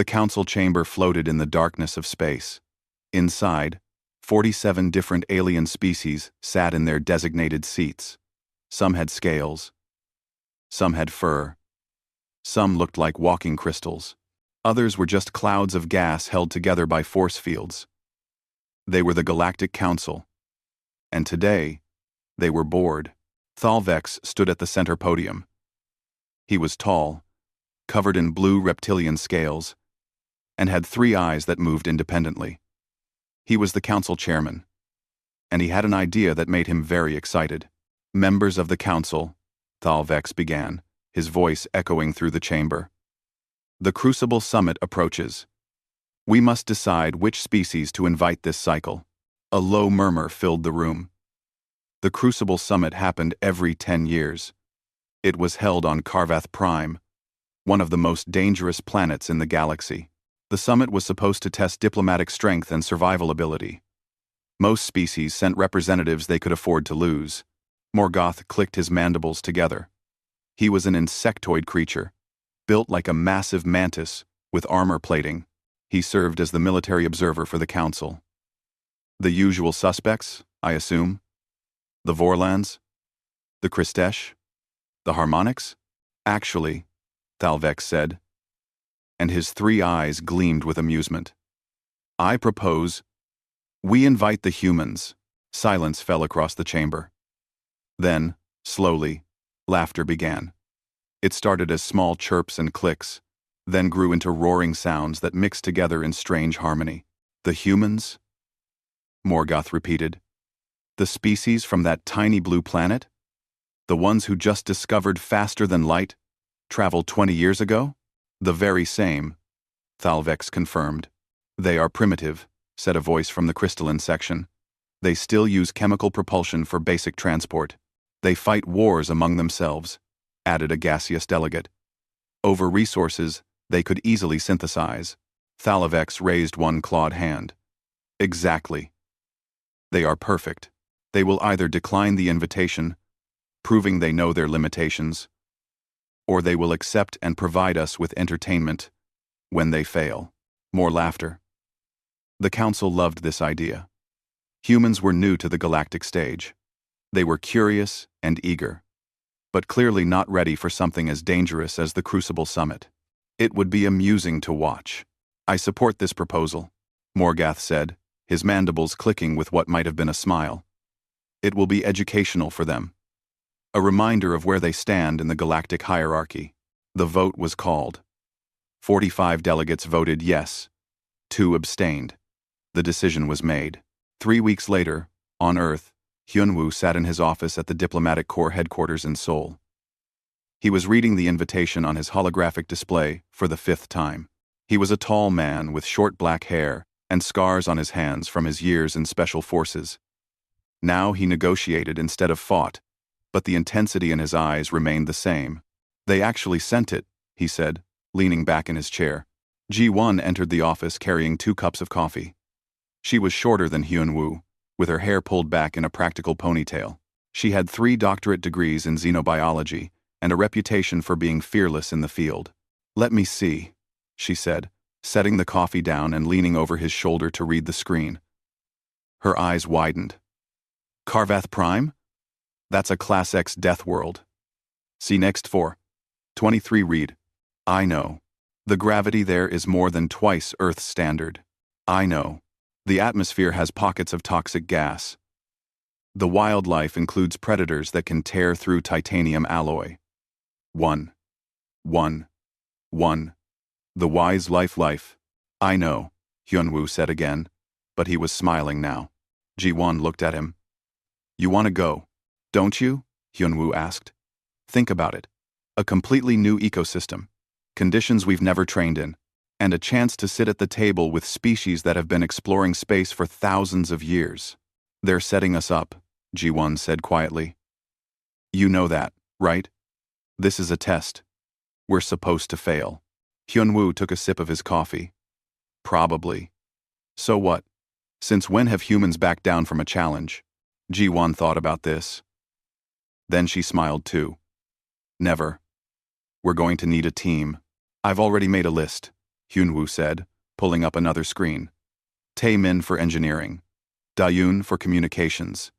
The council chamber floated in the darkness of space. Inside, 47 different alien species sat in their designated seats. Some had scales. Some had fur. Some looked like walking crystals. Others were just clouds of gas held together by force fields. They were the Galactic Council. And today, they were bored. Thalvex stood at the center podium. He was tall, covered in blue reptilian scales, and had 3 eyes that moved independently. He was the council chairman, and he had an idea that made him very excited. Members of the council, Thalvex began, his voice echoing through the chamber. The Crucible Summit approaches. We must decide which species to invite this cycle. A low murmur filled the room. The Crucible Summit happened every 10 years. It was held on Karvath Prime, one of the most dangerous planets in the galaxy. The summit was supposed to test diplomatic strength and survival ability. Most species sent representatives they could afford to lose. Morgoth clicked his mandibles together. He was an insectoid creature, built like a massive mantis with armor plating. He served as the military observer for the council. The usual suspects, I assume? The Vorlans? The Kristesh? The Harmonics? Actually, Thalvex said, and his 3 eyes gleamed with amusement. I propose we invite the humans. Silence fell across the chamber. Then, slowly, laughter began. It started as small chirps and clicks, then grew into roaring sounds that mixed together in strange harmony. The humans? Morgoth repeated. The species from that tiny blue planet? The ones who just discovered faster than light, traveled 20 years ago? The very same, Thalvex confirmed. They are primitive, said a voice from the crystalline section. They still use chemical propulsion for basic transport. They fight wars among themselves, added a gaseous delegate. Over resources they could easily synthesize. Thalvex raised one clawed hand. Exactly. They are perfect. They will either decline the invitation, proving they know their limitations, or they will accept and provide us with entertainment when they fail. More laughter. The council loved this idea. Humans were new to the galactic stage. They were curious and eager, but clearly not ready for something as dangerous as the Crucible Summit. It would be amusing to watch. I support this proposal, Morgoth said, his mandibles clicking with what might have been a smile. It will be educational for them. A reminder of where they stand in the galactic hierarchy. The vote was called. 45 delegates voted yes. 2 abstained. The decision was made. 3 weeks later, on Earth, Hyunwoo sat in his office at the Diplomatic Corps headquarters in Seoul. He was reading the invitation on his holographic display for the 5th time. He was a tall man with short black hair and scars on his hands from his years in special forces. Now he negotiated instead of fought, but the intensity in his eyes remained the same. They actually sent it, he said, leaning back in his chair. Ji-won entered the office carrying 2 cups of coffee. She was shorter than Hyunwoo, with her hair pulled back in a practical ponytail. She had 3 doctorate degrees in xenobiology and a reputation for being fearless in the field. Let me see, she said, setting the coffee down and leaning over his shoulder to read the screen. Her eyes widened. Karvath Prime? That's a Class X death world. See next for 23 read. I know. The gravity there is more than twice Earth's standard. I know. The atmosphere has pockets of toxic gas. The wildlife includes predators that can tear through titanium alloy. 1. The wise life. I know, Hyunwoo said again, but he was smiling now. Ji-won looked at him. You want to go, don't you? Hyunwoo asked. Think about it. A completely new ecosystem, conditions we've never trained in, and a chance to sit at the table with species that have been exploring space for thousands of years. They're setting us up, Ji-won said quietly. You know that, right? This is a test. We're supposed to fail. Hyunwoo took a sip of his coffee. Probably. So what? Since when have humans backed down from a challenge? Ji-won thought about this. Then she smiled too. Never. We're going to need a team. I've already made a list, Hyunwoo said, pulling up another screen. Tae-min for engineering. Da-yoon for communications.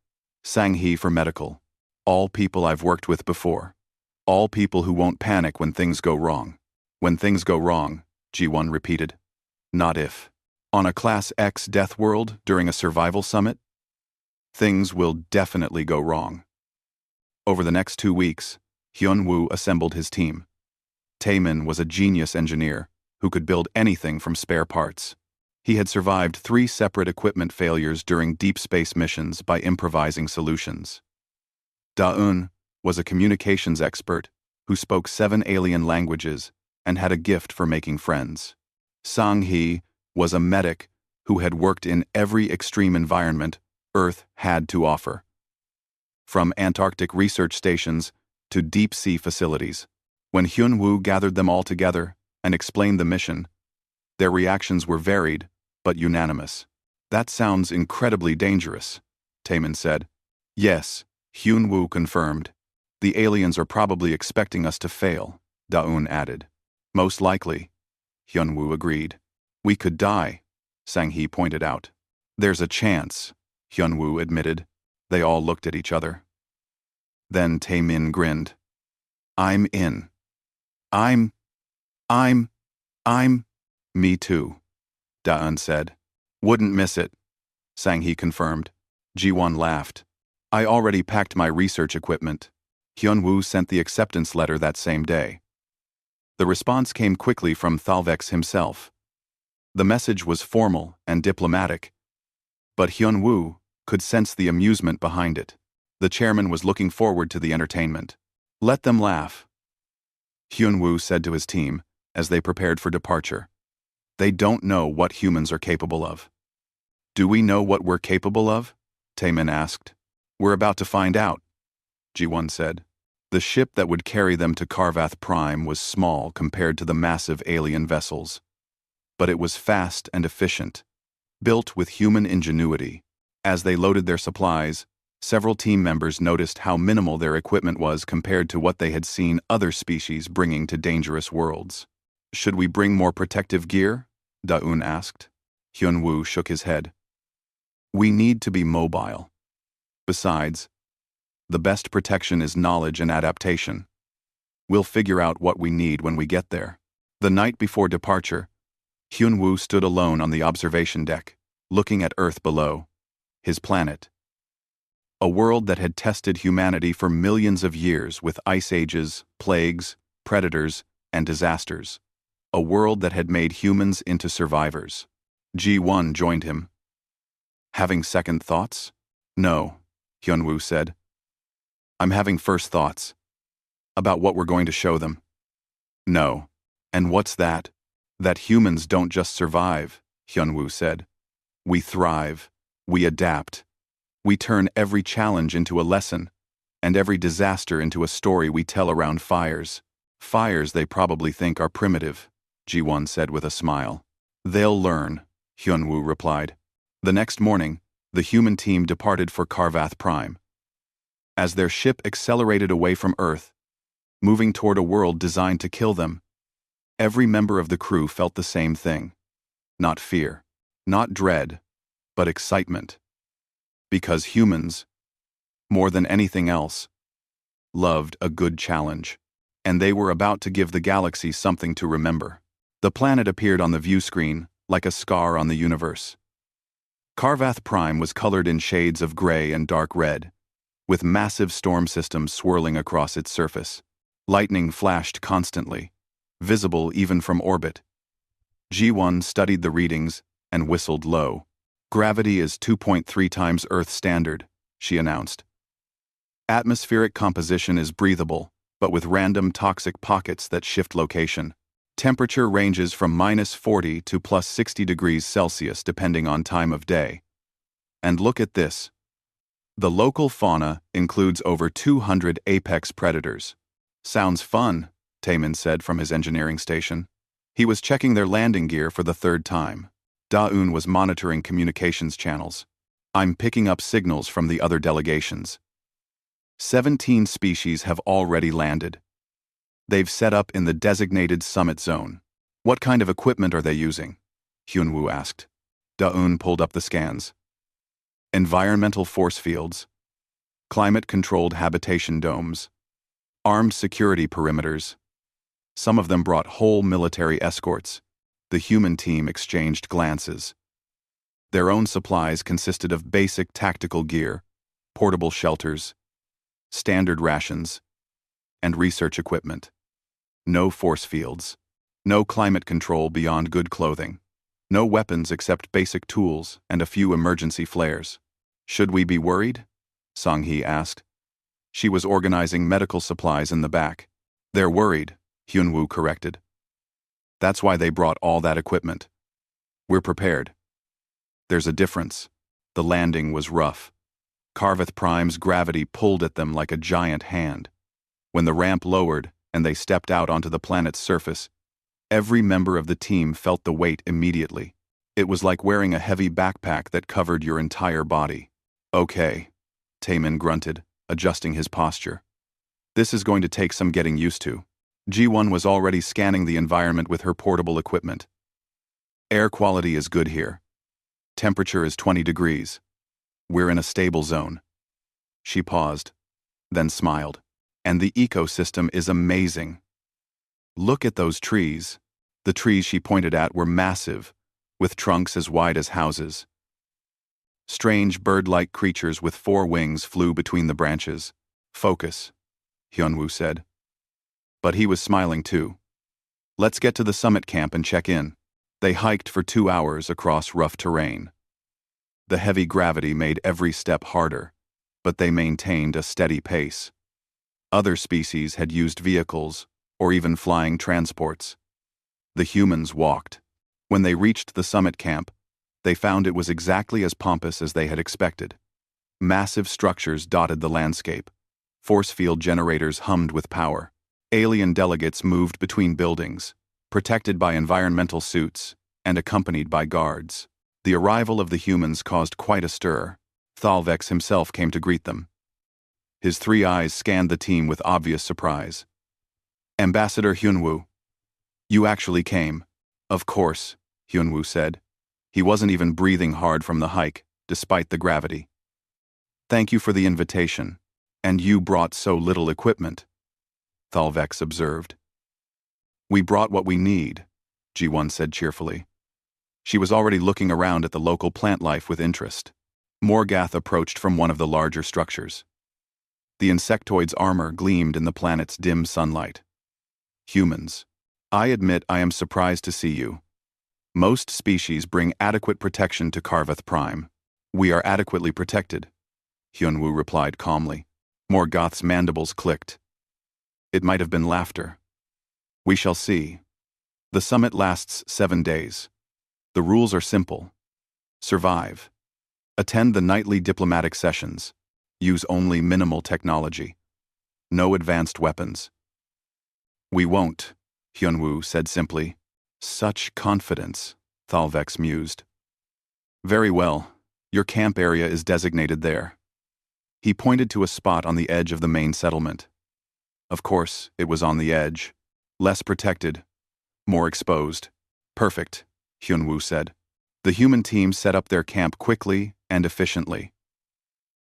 Sang-hee for medical. All people I've worked with before. All people who won't panic when things go wrong. When things go wrong, Ji-won repeated. Not if. On a Class X death world during a survival summit? Things will definitely go wrong. Over the next 2 weeks, Hyunwoo assembled his team. Tae-min was a genius engineer who could build anything from spare parts. He had survived 3 separate equipment failures during deep space missions by improvising solutions. Da-eun was a communications expert who spoke 7 alien languages and had a gift for making friends. Sang-hee was a medic who had worked in every extreme environment Earth had to offer, from Antarctic research stations to deep-sea facilities. When Hyunwoo gathered them all together and explained the mission, their reactions were varied but unanimous. That sounds incredibly dangerous, Tae-min said. Yes, Hyunwoo confirmed. The aliens are probably expecting us to fail, Da-eun added. Most likely, Hyunwoo agreed. We could die, Sang-hee pointed out. There's a chance, Hyunwoo admitted. They all looked at each other. Then Tae-min grinned. I'm in. I'm. Me too, Da-eun said. Wouldn't miss it, Sang-hee confirmed. Ji-won laughed. I already packed my research equipment. Hyunwoo sent the acceptance letter that same day. The response came quickly from Thalvex himself. The message was formal and diplomatic, but Hyunwoo could sense the amusement behind it. The chairman was looking forward to the entertainment. Let them laugh, Hyunwoo said to his team as they prepared for departure. They don't know what humans are capable of. Do we know what we're capable of? Tae-min asked. We're about to find out, Ji-won said. The ship that would carry them to Karvath Prime was small compared to the massive alien vessels. But it was fast and efficient, built with human ingenuity. As they loaded their supplies, several team members noticed how minimal their equipment was compared to what they had seen other species bringing to dangerous worlds. Should we bring more protective gear? Da-eun asked. Hyunwoo shook his head. We need to be mobile. Besides, the best protection is knowledge and adaptation. We'll figure out what we need when we get there. The night before departure, Hyunwoo stood alone on the observation deck, looking at Earth below, his planet. A world that had tested humanity for millions of years with ice ages, plagues, predators, and disasters. A world that had made humans into survivors. Ji-won joined him. Having second thoughts? No, Hyunwoo said. I'm having first thoughts. About what we're going to show them. No. And what's that? That humans don't just survive, Hyunwoo said. We thrive. We adapt. We turn every challenge into a lesson, and every disaster into a story we tell around fires. Fires they probably think are primitive, Ji-won said with a smile. They'll learn, Hyunwoo replied. The next morning, the human team departed for Karvath Prime. As their ship accelerated away from Earth, moving toward a world designed to kill them, every member of the crew felt the same thing. Not fear, not dread, but excitement. Because humans, more than anything else, loved a good challenge, and they were about to give the galaxy something to remember. The planet appeared on the view screen like a scar on the universe. Karvath Prime was colored in shades of gray and dark red, with massive storm systems swirling across its surface. Lightning flashed constantly, visible even from orbit. Ji-won studied the readings and whistled low. Gravity is 2.3 times Earth standard, she announced. Atmospheric composition is breathable, but with random toxic pockets that shift location. Temperature ranges from -40 to +60 degrees Celsius depending on time of day. And look at this. The local fauna includes over 200 apex predators. Sounds fun, Tae-min said from his engineering station. He was checking their landing gear for the 3rd time. Da-eun was monitoring communications channels. I'm picking up signals from the other delegations. 17 species have already landed. They've set up in the designated summit zone. What kind of equipment are they using? Hyunwoo asked. Da-eun pulled up the scans. Environmental force fields, climate-controlled habitation domes, armed security perimeters. Some of them brought whole military escorts. The human team exchanged glances. Their own supplies consisted of basic tactical gear, portable shelters, standard rations, and research equipment. No force fields. No climate control beyond good clothing. No weapons except basic tools and a few emergency flares. Should we be worried? Song-hee asked. She was organizing medical supplies in the back. They're worried, Hyunwoo corrected. That's why they brought all that equipment. We're prepared. There's a difference. The landing was rough. Carveth Prime's gravity pulled at them like a giant hand. When the ramp lowered and they stepped out onto the planet's surface, every member of the team felt the weight immediately. It was like wearing a heavy backpack that covered your entire body. Okay, Taemin grunted, adjusting his posture. This is going to take some getting used to. Ji-won was already scanning the environment with her portable equipment. Air quality is good here. Temperature is 20 degrees. We're in a stable zone. She paused, then smiled. And the ecosystem is amazing. Look at those trees. The trees she pointed at were massive, with trunks as wide as houses. Strange bird-like creatures with 4 wings flew between the branches. Focus, Hyunwoo said. But he was smiling too. Let's get to the summit camp and check in. They hiked for 2 hours across rough terrain. The heavy gravity made every step harder, but they maintained a steady pace. Other species had used vehicles, or even flying transports. The humans walked. When they reached the summit camp, they found it was exactly as pompous as they had expected. Massive structures dotted the landscape. Force field generators hummed with power. Alien delegates moved between buildings, protected by environmental suits and accompanied by guards. The arrival of the humans caused quite a stir. Thalvex himself came to greet them. His 3 eyes scanned the team with obvious surprise. Ambassador Hyunwoo. You actually came. Of course, Hyunwoo said. He wasn't even breathing hard from the hike, despite the gravity. Thank you for the invitation. And you brought so little equipment, Thalvex observed. We brought what we need, Ji-won said cheerfully. She was already looking around at the local plant life with interest. Morgath approached from one of the larger structures. The insectoid's armor gleamed in the planet's dim sunlight. Humans. I admit I am surprised to see you. Most species bring adequate protection to Carveth Prime. We are adequately protected, Hyunwoo replied calmly. Morgoth's mandibles clicked. It might have been laughter. We shall see. The summit lasts 7 days. The rules are simple. Survive. Attend the nightly diplomatic sessions. Use only minimal technology. No advanced weapons. We won't, Hyunwoo said simply. Such confidence, Thalvex mused. Very well. Your camp area is designated there. He pointed to a spot on the edge of the main settlement. Of course, it was on the edge. Less protected. More exposed. Perfect, Hyunwoo said. The human team set up their camp quickly and efficiently.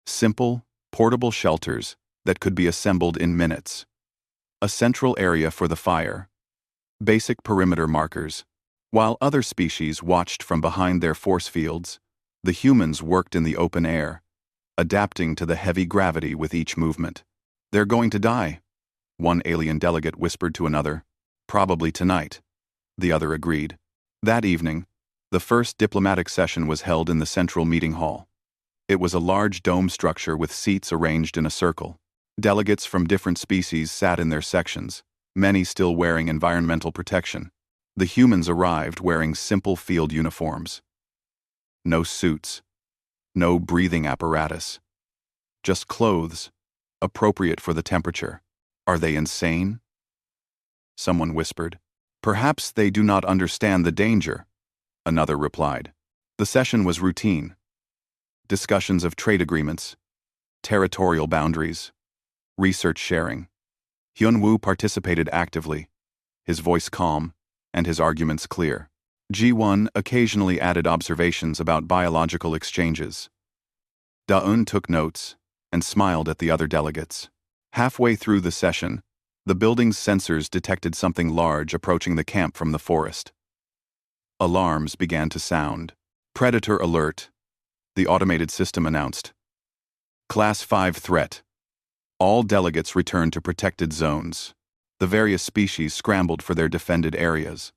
Simple, portable shelters that could be assembled in minutes. A central area for the fire. Basic perimeter markers. While other species watched from behind their force fields, the humans worked in the open air, adapting to the heavy gravity with each movement. They're going to die, one alien delegate whispered to another. Probably tonight, the other agreed. That evening, the first diplomatic session was held in the central meeting hall. It was a large dome structure with seats arranged in a circle. Delegates from different species sat in their sections, many still wearing environmental protection. The humans arrived wearing simple field uniforms. No suits. No breathing apparatus. Just clothes, appropriate for the temperature. Are they insane? Someone whispered. Perhaps they do not understand the danger, another replied. The session was routine. Discussions of trade agreements, territorial boundaries, research sharing. Hyunwoo participated actively, his voice calm, and his arguments clear. G1 occasionally added observations about biological exchanges. Da-un took notes and smiled at the other delegates. Halfway through the session, the building's sensors detected something large approaching the camp from the forest. Alarms began to sound. Predator alert, the automated system announced. Class 5 threat. All delegates returned to protected zones. The various species scrambled for their defended areas.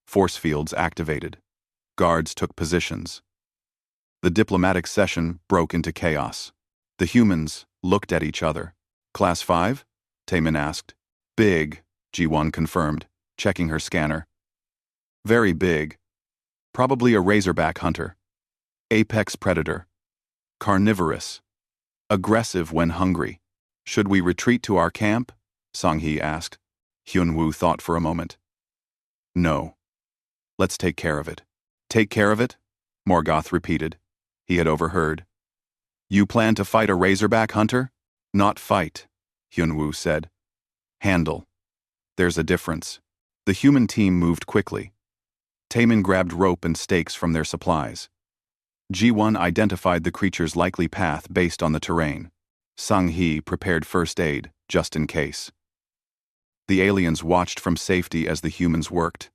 Force fields activated. Guards took positions. The diplomatic session broke into chaos. The humans looked at each other. Class 5? Taemin asked. Big, G1 confirmed, checking her scanner. Very big. Probably a razorback hunter. Apex predator. Carnivorous. Aggressive when hungry. Should we retreat to our camp? Song-hee asked. Hyun-woo thought for a moment. No. Let's take care of it. Take care of it? Morgoth repeated. He had overheard. You plan to fight a razorback hunter? Not fight, Hyun-woo said. Handle. There's a difference. The human team moved quickly. Taemin grabbed rope and stakes from their supplies. G1 identified the creature's likely path based on the terrain. Sang-hee prepared first aid, just in case. The aliens watched from safety as the humans worked.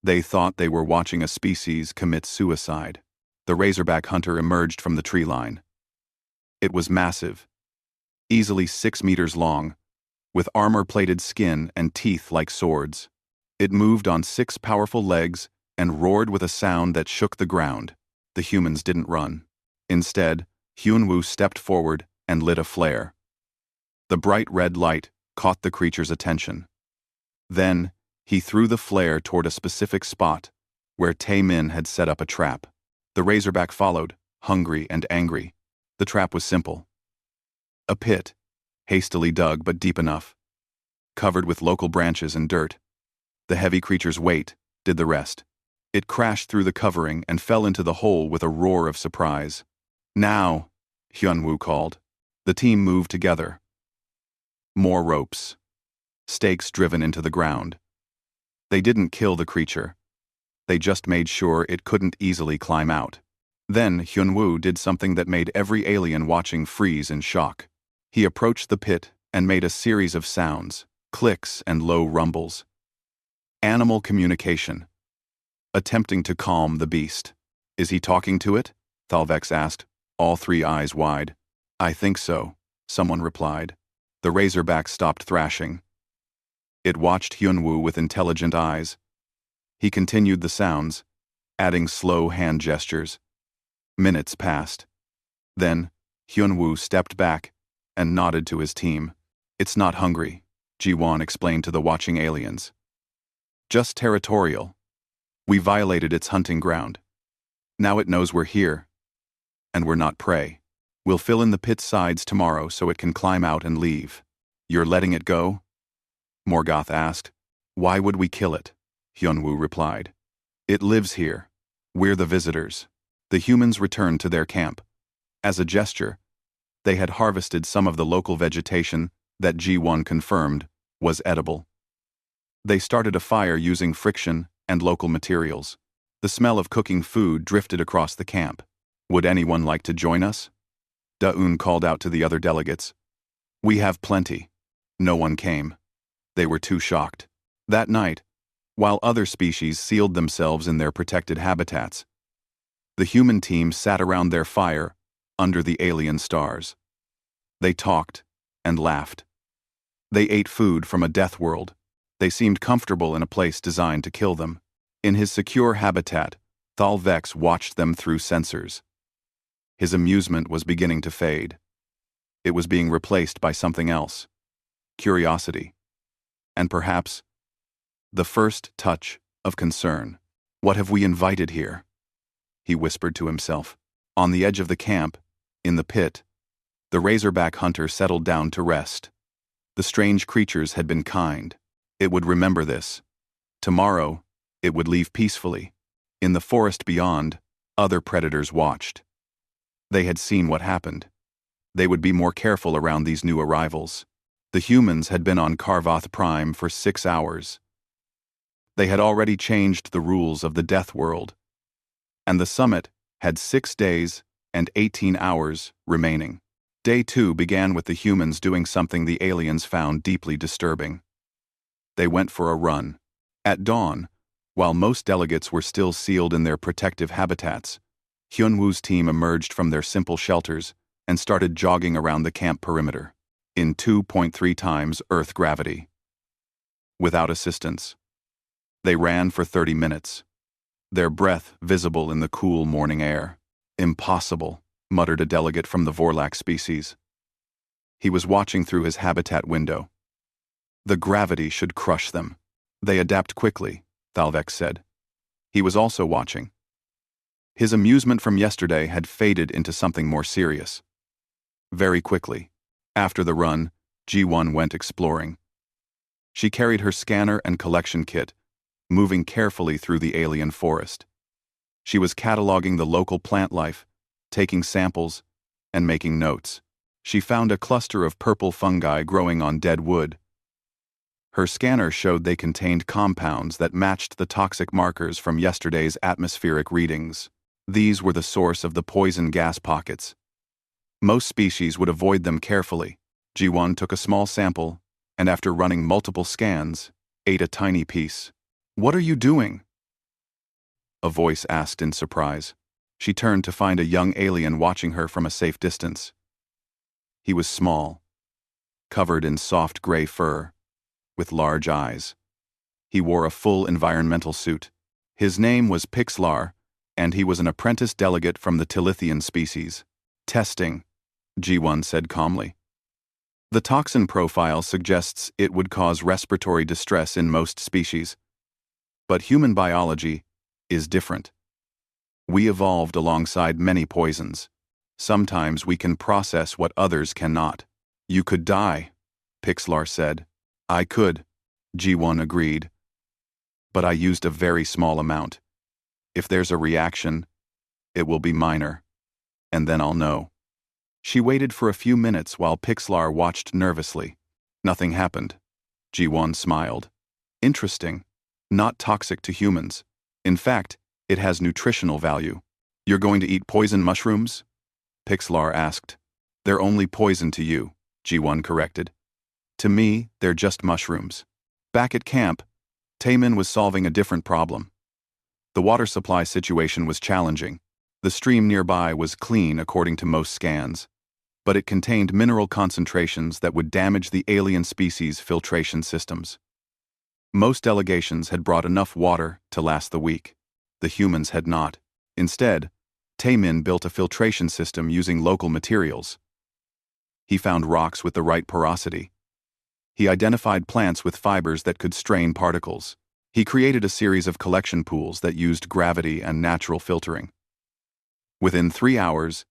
They thought they were watching a species commit suicide. The razorback hunter emerged from the tree line. It was massive, easily 6 meters long, with armor-plated skin and teeth like swords. It moved on 6 powerful legs and roared with a sound that shook the ground. The humans didn't run. Instead, Hyun-woo stepped forward and lit a flare. The bright red light caught the creature's attention. Then, he threw the flare toward a specific spot, where Taemin had set up a trap. The razorback followed, hungry and angry. The trap was simple. A pit, hastily dug but deep enough, covered with local branches and dirt. The heavy creature's weight did the rest. It crashed through the covering and fell into the hole with a roar of surprise. Now, Hyun-woo called. The team moved together. More ropes. Stakes driven into the ground. They didn't kill the creature. They just made sure it couldn't easily climb out. Then Hyun-woo did something that made every alien watching freeze in shock. He approached the pit and made a series of sounds, clicks and low rumbles. Animal communication. Attempting to calm the beast. Is he talking to it? Thalvex asked, all 3 eyes wide. I think so, someone replied. The razorback stopped thrashing. It watched Hyun-woo with intelligent eyes. He continued the sounds, adding slow hand gestures. Minutes passed. Then, Hyun-woo stepped back and nodded to his team. It's not hungry, Ji-won explained to the watching aliens. Just territorial. We violated its hunting ground. Now it knows we're here. And we're not prey. We'll fill in the pit's sides tomorrow so it can climb out and leave. You're letting it go? Morgoth asked. Why would we kill it? Hyun-woo replied. It lives here. We're the visitors. The humans returned to their camp. As a gesture, they had harvested some of the local vegetation that G1 confirmed was edible. They started a fire using friction and local materials. The smell of cooking food drifted across the camp. Would anyone like to join us? Da-un called out to the other delegates. We have plenty. No one came. They were too shocked. That night, while other species sealed themselves in their protected habitats, the human team sat around their fire under the alien stars. They talked and laughed. They ate food from a death world. They seemed comfortable in a place designed to kill them. In his secure habitat, Thalvex watched them through sensors. His amusement was beginning to fade. It was being replaced by something else. Curiosity. And perhaps the first touch of concern. What have we invited here? He whispered to himself. On the edge of the camp, in the pit, the razorback hunter settled down to rest. The strange creatures had been kind. It would remember this. Tomorrow, it would leave peacefully. In the forest beyond, other predators watched. They had seen what happened. They would be more careful around these new arrivals. The humans had been on Karvoth Prime for 6 hours. They had already changed the rules of the Death World, and the summit had 6 days and 18 hours remaining. Day 2 began with the humans doing something the aliens found deeply disturbing. They went for a run. At dawn, while most delegates were still sealed in their protective habitats, Hyunwoo's team emerged from their simple shelters and started jogging around the camp perimeter, in 2.3 times Earth gravity. Without assistance. They ran for 30 minutes, their breath visible in the cool morning air. "Impossible," muttered a delegate from the Vorlak species. He was watching through his habitat window. "The gravity should crush them. They adapt quickly," Thalvek said. He was also watching. His amusement from yesterday had faded into something more serious. Very quickly, after the run, Ji-won went exploring. She carried her scanner and collection kit, moving carefully through the alien forest. She was cataloging the local plant life, taking samples, and making notes. She found a cluster of purple fungi growing on dead wood. Her scanner showed they contained compounds that matched the toxic markers from yesterday's atmospheric readings. These were the source of the poison gas pockets. Most species would avoid them carefully. Ji-won took a small sample, and after running multiple scans, ate a tiny piece. "What are you doing?" a voice asked in surprise. She turned to find a young alien watching her from a safe distance. He was small, covered in soft gray fur, with large eyes. He wore a full environmental suit. His name was Pixlar, and he was an apprentice delegate from the Tilithian species. "Testing," Ji-won said calmly. "The toxin profile suggests it would cause respiratory distress in most species. But human biology is different. We evolved alongside many poisons. Sometimes we can process what others cannot." "You could die," Pixlar said. "I could," Ji-won agreed. "But I used a very small amount. If there's a reaction, it will be minor. And then I'll know." She waited for a few minutes while Pixlar watched nervously. Nothing happened. Ji-won smiled. "Interesting. Not toxic to humans. In fact, it has nutritional value." "You're going to eat poison mushrooms?" Pixlar asked. "They're only poison to you," Ji-won corrected. "To me, they're just mushrooms." Back at camp, Taemin was solving a different problem. The water supply situation was challenging. The stream nearby was clean according to most scans, but it contained mineral concentrations that would damage the alien species' filtration systems. Most delegations had brought enough water to last the week. The humans had not. Instead, Taemin built a filtration system using local materials. He found rocks with the right porosity. He identified plants with fibers that could strain particles. He created a series of collection pools that used gravity and natural filtering. Within 3 hours,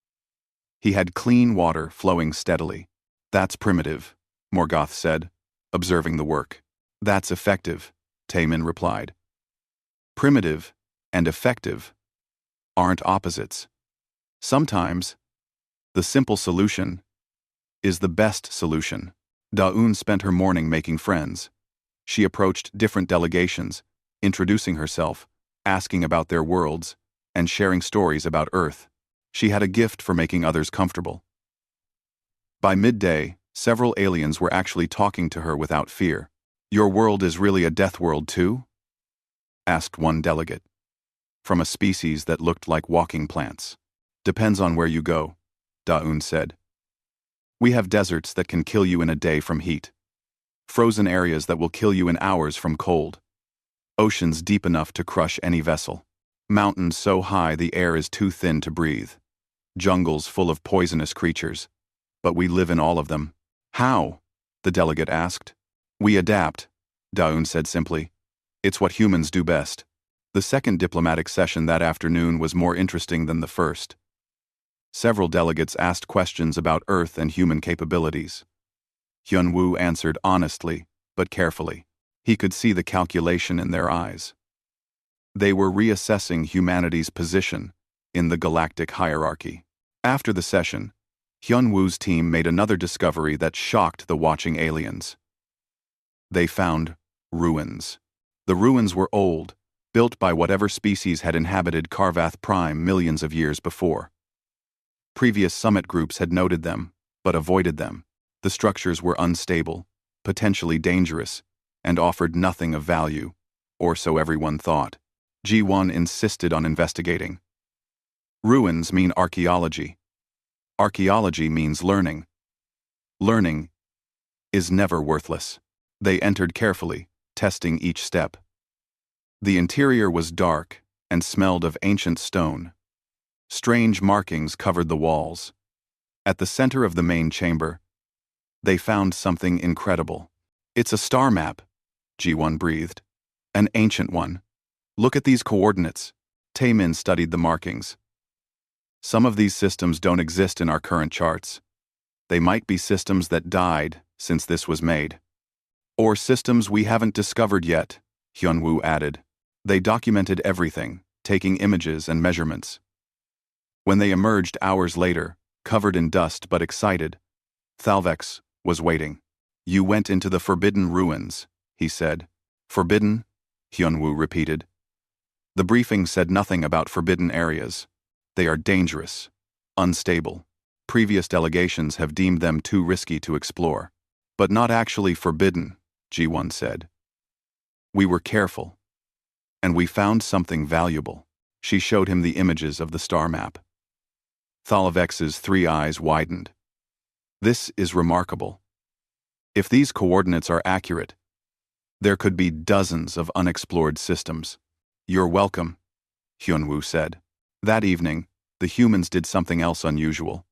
he had clean water flowing steadily. "That's primitive," Morgoth said, observing the work. "That's effective," Taemin replied. "Primitive and effective aren't opposites. Sometimes, the simple solution is the best solution." Da-un spent her morning making friends. She approached different delegations, introducing herself, asking about their worlds, and sharing stories about Earth. She had a gift for making others comfortable. By midday, several aliens were actually talking to her without fear. "Your world is really a death world too?" asked one delegate, from a species that looked like walking plants. "Depends on where you go," Da-un said. "We have deserts that can kill you in a day from heat. Frozen areas that will kill you in hours from cold. Oceans deep enough to crush any vessel. Mountains so high the air is too thin to breathe. Jungles full of poisonous creatures. But we live in all of them." "How?" the delegate asked. "We adapt," Da-un said simply. "It's what humans do best." The second diplomatic session that afternoon was more interesting than the first. Several delegates asked questions about Earth and human capabilities. Hyunwoo answered honestly, but carefully. He could see the calculation in their eyes. They were reassessing humanity's position in the galactic hierarchy. After the session, Hyunwoo's team made another discovery that shocked the watching aliens. They found ruins. The ruins were old, built by whatever species had inhabited Karvath Prime millions of years before. Previous summit groups had noted them, but avoided them. The structures were unstable, potentially dangerous, and offered nothing of value, or so everyone thought. G1 insisted on investigating. Ruins mean archaeology. Archaeology means learning. Learning is never worthless. They entered carefully, testing each step. The interior was dark and smelled of ancient stone. Strange markings covered the walls. At the center of the main chamber, they found something incredible. "It's a star map," G1 breathed. "An ancient one. Look at these coordinates." Taemin studied the markings. "Some of these systems don't exist in our current charts. They might be systems that died since this was made. Or systems we haven't discovered yet," Hyunwoo added. They documented everything, taking images and measurements. When they emerged hours later, covered in dust but excited, Thalvex was waiting. "You went into the Forbidden Ruins," he said. "Forbidden?" Hyunwoo repeated. The briefing said nothing about forbidden areas. They are dangerous, unstable. Previous delegations have deemed them too risky to explore. But not actually forbidden, G1 said. "We were careful. And we found something valuable." She showed him the images of the star map. Thalvex's 3 eyes widened. "This is remarkable. If these coordinates are accurate, there could be dozens of unexplored systems." "You're welcome," Hyunwoo said. That evening, the humans did something else unusual.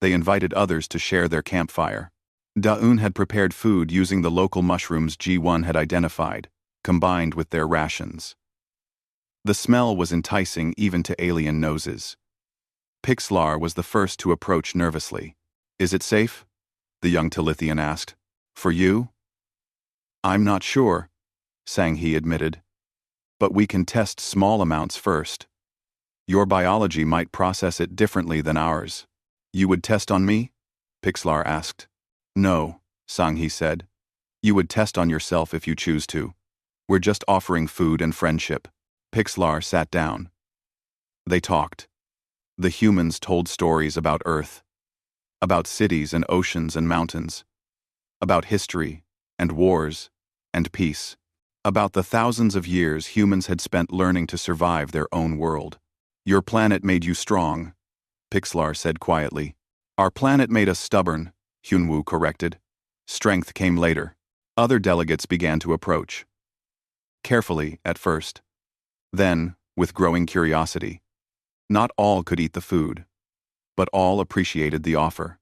They invited others to share their campfire. Daun had prepared food using the local mushrooms G1 had identified, combined with their rations. The smell was enticing even to alien noses. Pixlar was the first to approach nervously. "Is it safe?" the young Talithian asked. "For you?" "I'm not sure," Sang-hee admitted. "But we can test small amounts first. Your biology might process it differently than ours." "You would test on me?" Pixlar asked. "No," Sang-hee said. "You would test on yourself if you choose to. We're just offering food and friendship." Pixlar sat down. They talked. The humans told stories about Earth, about cities and oceans and mountains, about history and wars and peace, about the thousands of years humans had spent learning to survive their own world. "Your planet made you strong," Pixlar said quietly. "Our planet made us stubborn," Hyunwoo corrected. "Strength came later." Other delegates began to approach. Carefully, at first. Then, with growing curiosity. Not all could eat the food, but all appreciated the offer.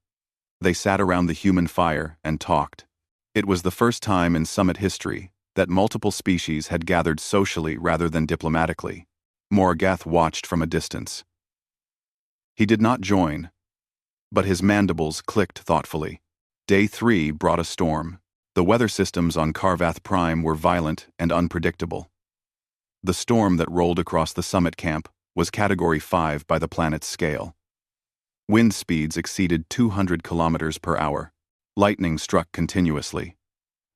They sat around the human fire and talked. It was the first time in summit history that multiple species had gathered socially rather than diplomatically. Morgath watched from a distance. He did not join, but his mandibles clicked thoughtfully. Day 3 brought a storm. The weather systems on Karvath Prime were violent and unpredictable. The storm that rolled across the summit camp was Category 5 by the planet's scale. Wind speeds exceeded 200 kilometers per hour. Lightning struck continuously.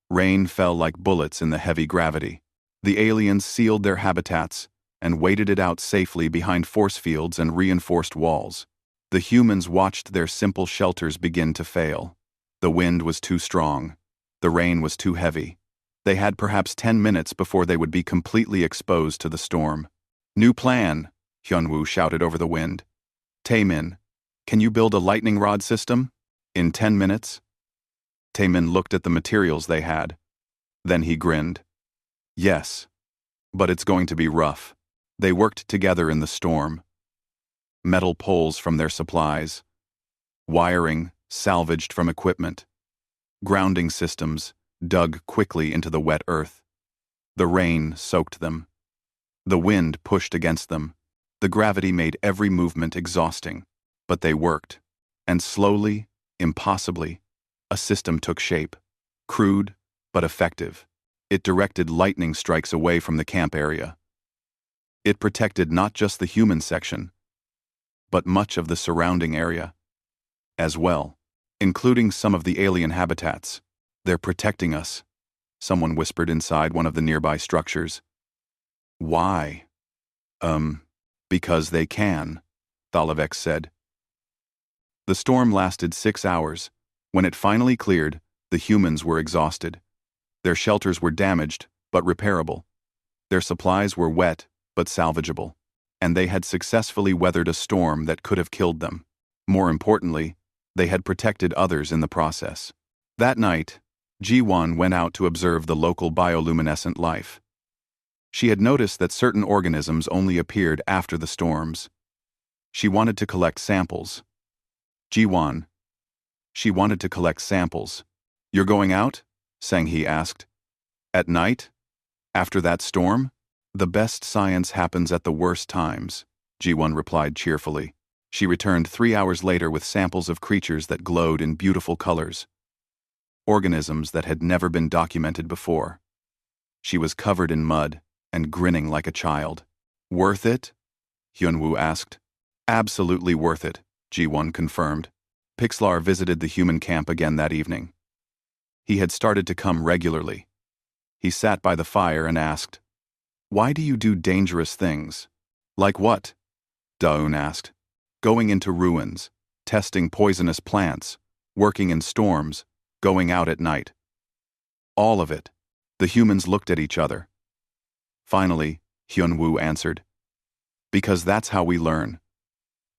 Rain fell like bullets in the heavy gravity. The aliens sealed their habitats and waited it out safely behind force fields and reinforced walls. The humans watched their simple shelters begin to fail. The wind was too strong. The rain was too heavy. They had perhaps 10 minutes before they would be completely exposed to the storm. "New plan," Hyunwoo shouted over the wind. "Taemin, can you build a lightning rod system? In 10 minutes?" Taemin looked at the materials they had. Then he grinned. "Yes, but it's going to be rough." They worked together in the storm. Metal poles from their supplies, wiring salvaged from equipment, grounding systems dug quickly into the wet earth. The rain soaked them. The wind pushed against them. The gravity made every movement exhausting. But they worked. And slowly, impossibly, a system took shape. Crude, but effective. It directed lightning strikes away from the camp area. It protected not just the human section, but much of the surrounding area as well, including some of the alien habitats. "They're protecting us," someone whispered inside one of the nearby structures. Why? Because they can, Thalvex said. The storm lasted 6 hours. When it finally cleared, the humans were exhausted. Their shelters were damaged, but repairable. Their supplies were wet, but salvageable. And they had successfully weathered a storm that could have killed them. More importantly, they had protected others in the process. That night, Ji-won went out to observe the local bioluminescent life. She had noticed that certain organisms only appeared after the storms. She wanted to collect samples. Ji-won. She wanted to collect samples. You're going out? Sang-hee asked. At night? After that storm? The best science happens at the worst times, Ji-won replied cheerfully. She returned 3 hours later with samples of creatures that glowed in beautiful colors. Organisms that had never been documented before. She was covered in mud and grinning like a child. Worth it? Hyunwoo asked. Absolutely worth it, Ji-won confirmed. Pixlar visited the human camp again that evening. He had started to come regularly. He sat by the fire and asked, "Why do you do dangerous things?" "Like what?" Da-eun asked. "Going into ruins, testing poisonous plants, working in storms, going out at night." All of it. The humans looked at each other. Finally, Hyunwoo answered, "Because that's how we learn.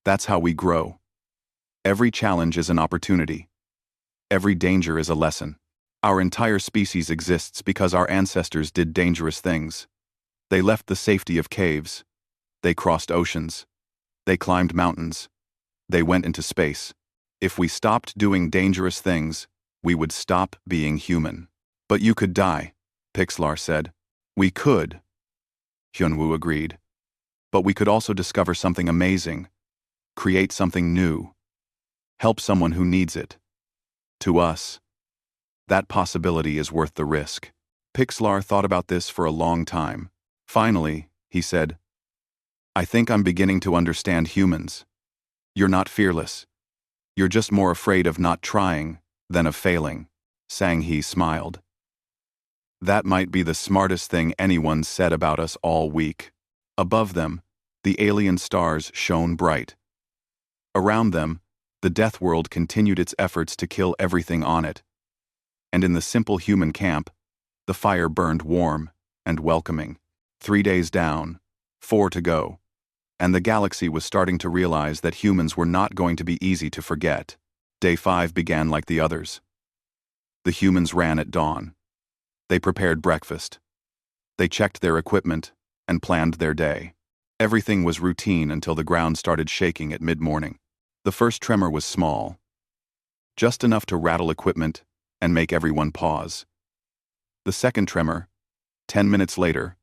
That's how we grow. Every challenge is an opportunity. Every danger is a lesson. Our entire species exists because our ancestors did dangerous things. They left the safety of caves. They crossed oceans. They climbed mountains. They went into space. If we stopped doing dangerous things, we would stop being human." "But you could die," Pixlar said. "We could," Hyunwoo agreed. "But we could also discover something amazing, create something new, help someone who needs it. To us, that possibility is worth the risk." Pixlar thought about this for a long time. Finally, he said, "I think I'm beginning to understand humans. You're not fearless. You're just more afraid of not trying than of failing." Sang-hee smiled. "That might be the smartest thing anyone's said about us all week." Above them, the alien stars shone bright. Around them, the death world continued its efforts to kill everything on it. And in the simple human camp, the fire burned warm and welcoming. 3 days down, 4 to go, and the galaxy was starting to realize that humans were not going to be easy to forget. Day 5 began like the others. The humans ran at dawn. They prepared breakfast. They checked their equipment and planned their day. Everything was routine until the ground started shaking at mid-morning. The first tremor was small, just enough to rattle equipment and make everyone pause. The second tremor, 10 minutes later,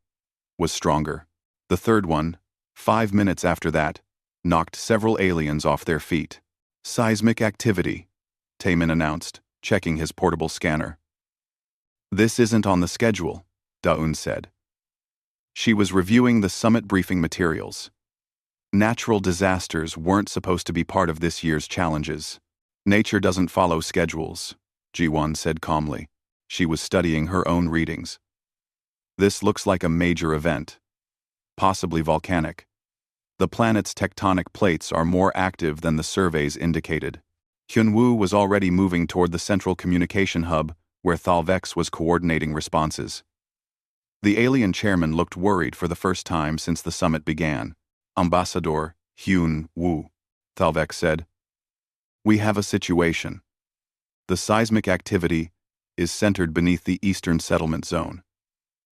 was stronger. The third one, 5 minutes after that, knocked several aliens off their feet. "Seismic activity," Taemin announced, checking his portable scanner. "This isn't on the schedule," Da-eun said. She was reviewing the summit briefing materials. Natural disasters weren't supposed to be part of this year's challenges. "Nature doesn't follow schedules," Ji-won said calmly. She was studying her own readings. "This looks like a major event. Possibly volcanic. The planet's tectonic plates are more active than the surveys indicated." Hyunwoo was already moving toward the central communication hub, where Thalvex was coordinating responses. The alien chairman looked worried for the first time since the summit began. "Ambassador Hyunwoo," Thalvex said. "We have a situation. The seismic activity is centered beneath the eastern settlement zone.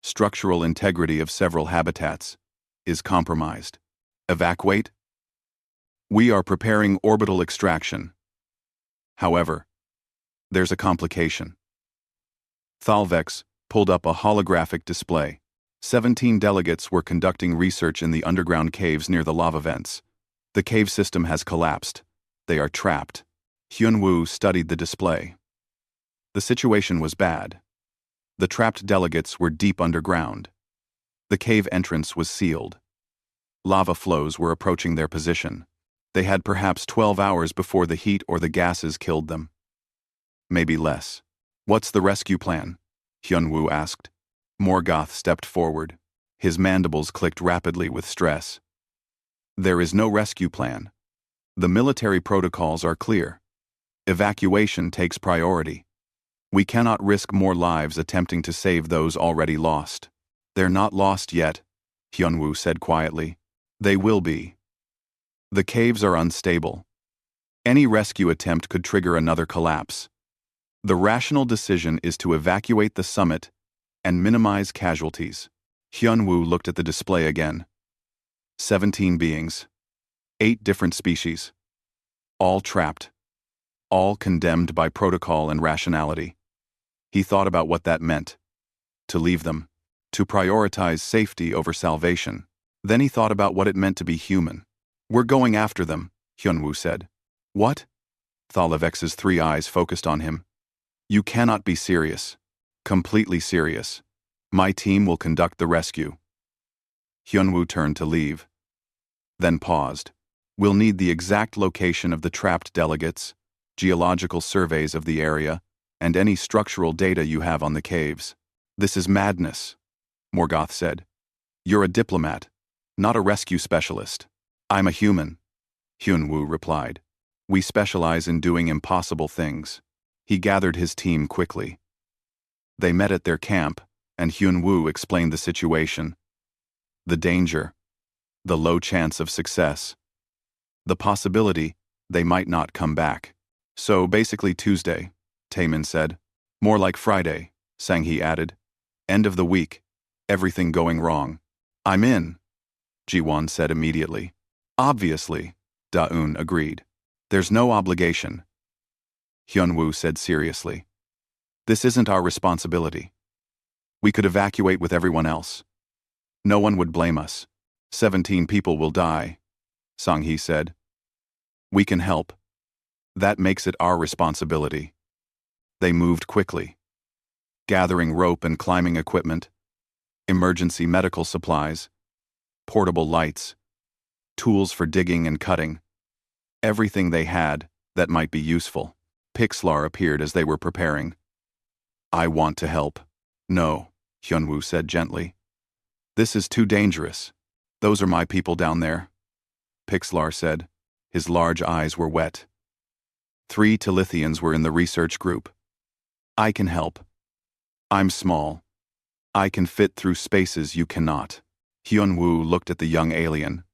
Structural integrity of several habitats is compromised. Evacuate? We are preparing orbital extraction. However, there's a complication." Thalvex pulled up a holographic display. 17 delegates were conducting research in the underground caves near the lava vents. "The cave system has collapsed. They are trapped." Hyunwoo studied the display. The situation was bad. The trapped delegates were deep underground. The cave entrance was sealed. Lava flows were approaching their position. They had perhaps 12 hours before the heat or the gases killed them. Maybe less. "What's the rescue plan?" Hyunwoo asked. Morgoth stepped forward. His mandibles clicked rapidly with stress. There is no rescue plan. The military protocols are clear. Evacuation takes priority. We cannot risk more lives attempting to save those already lost. They're not lost yet, Hyunwoo said quietly. They will be. The caves are unstable. Any rescue attempt could trigger another collapse. The rational decision is to evacuate the summit and minimize casualties. Hyunwoo looked at the display again. 17 beings. 8 different species. All trapped. All condemned by protocol and rationality. He thought about what that meant. To leave them. To prioritize safety over salvation. Then he thought about what it meant to be human. We're going after them, Hyunwoo said. What? Thalevex's 3 eyes focused on him. You cannot be serious. Completely serious. My team will conduct the rescue. Hyunwoo turned to leave. Then paused. We'll need the exact location of the trapped delegates, geological surveys of the area, and any structural data you have on the caves. This is madness, Morgoth said. You're a diplomat, not a rescue specialist. I'm a human, Hyunwoo replied. We specialize in doing impossible things. He gathered his team quickly. They met at their camp, and Hyunwoo explained the situation. The danger. The low chance of success. The possibility they might not come back. So basically Tuesday, Taemin said. More like Friday, Sang-hee added. End of the week. Everything going wrong. I'm in, Ji-won said immediately. Obviously, Da-eun agreed. There's no obligation. Hyunwoo said seriously. This isn't our responsibility. We could evacuate with everyone else. No one would blame us. 17 people will die, Sang-hee said. We can help. That makes it our responsibility. They moved quickly. Gathering rope and climbing equipment, emergency medical supplies, portable lights, tools for digging and cutting. Everything they had that might be useful. Pixlar appeared as they were preparing. I want to help. No, Hyunwoo said gently. This is too dangerous. Those are my people down there, Pixlar said. His large eyes were wet. 3 Talithians were in the research group. I can help. I'm small. I can fit through spaces you cannot. Hyunwoo looked at the young alien.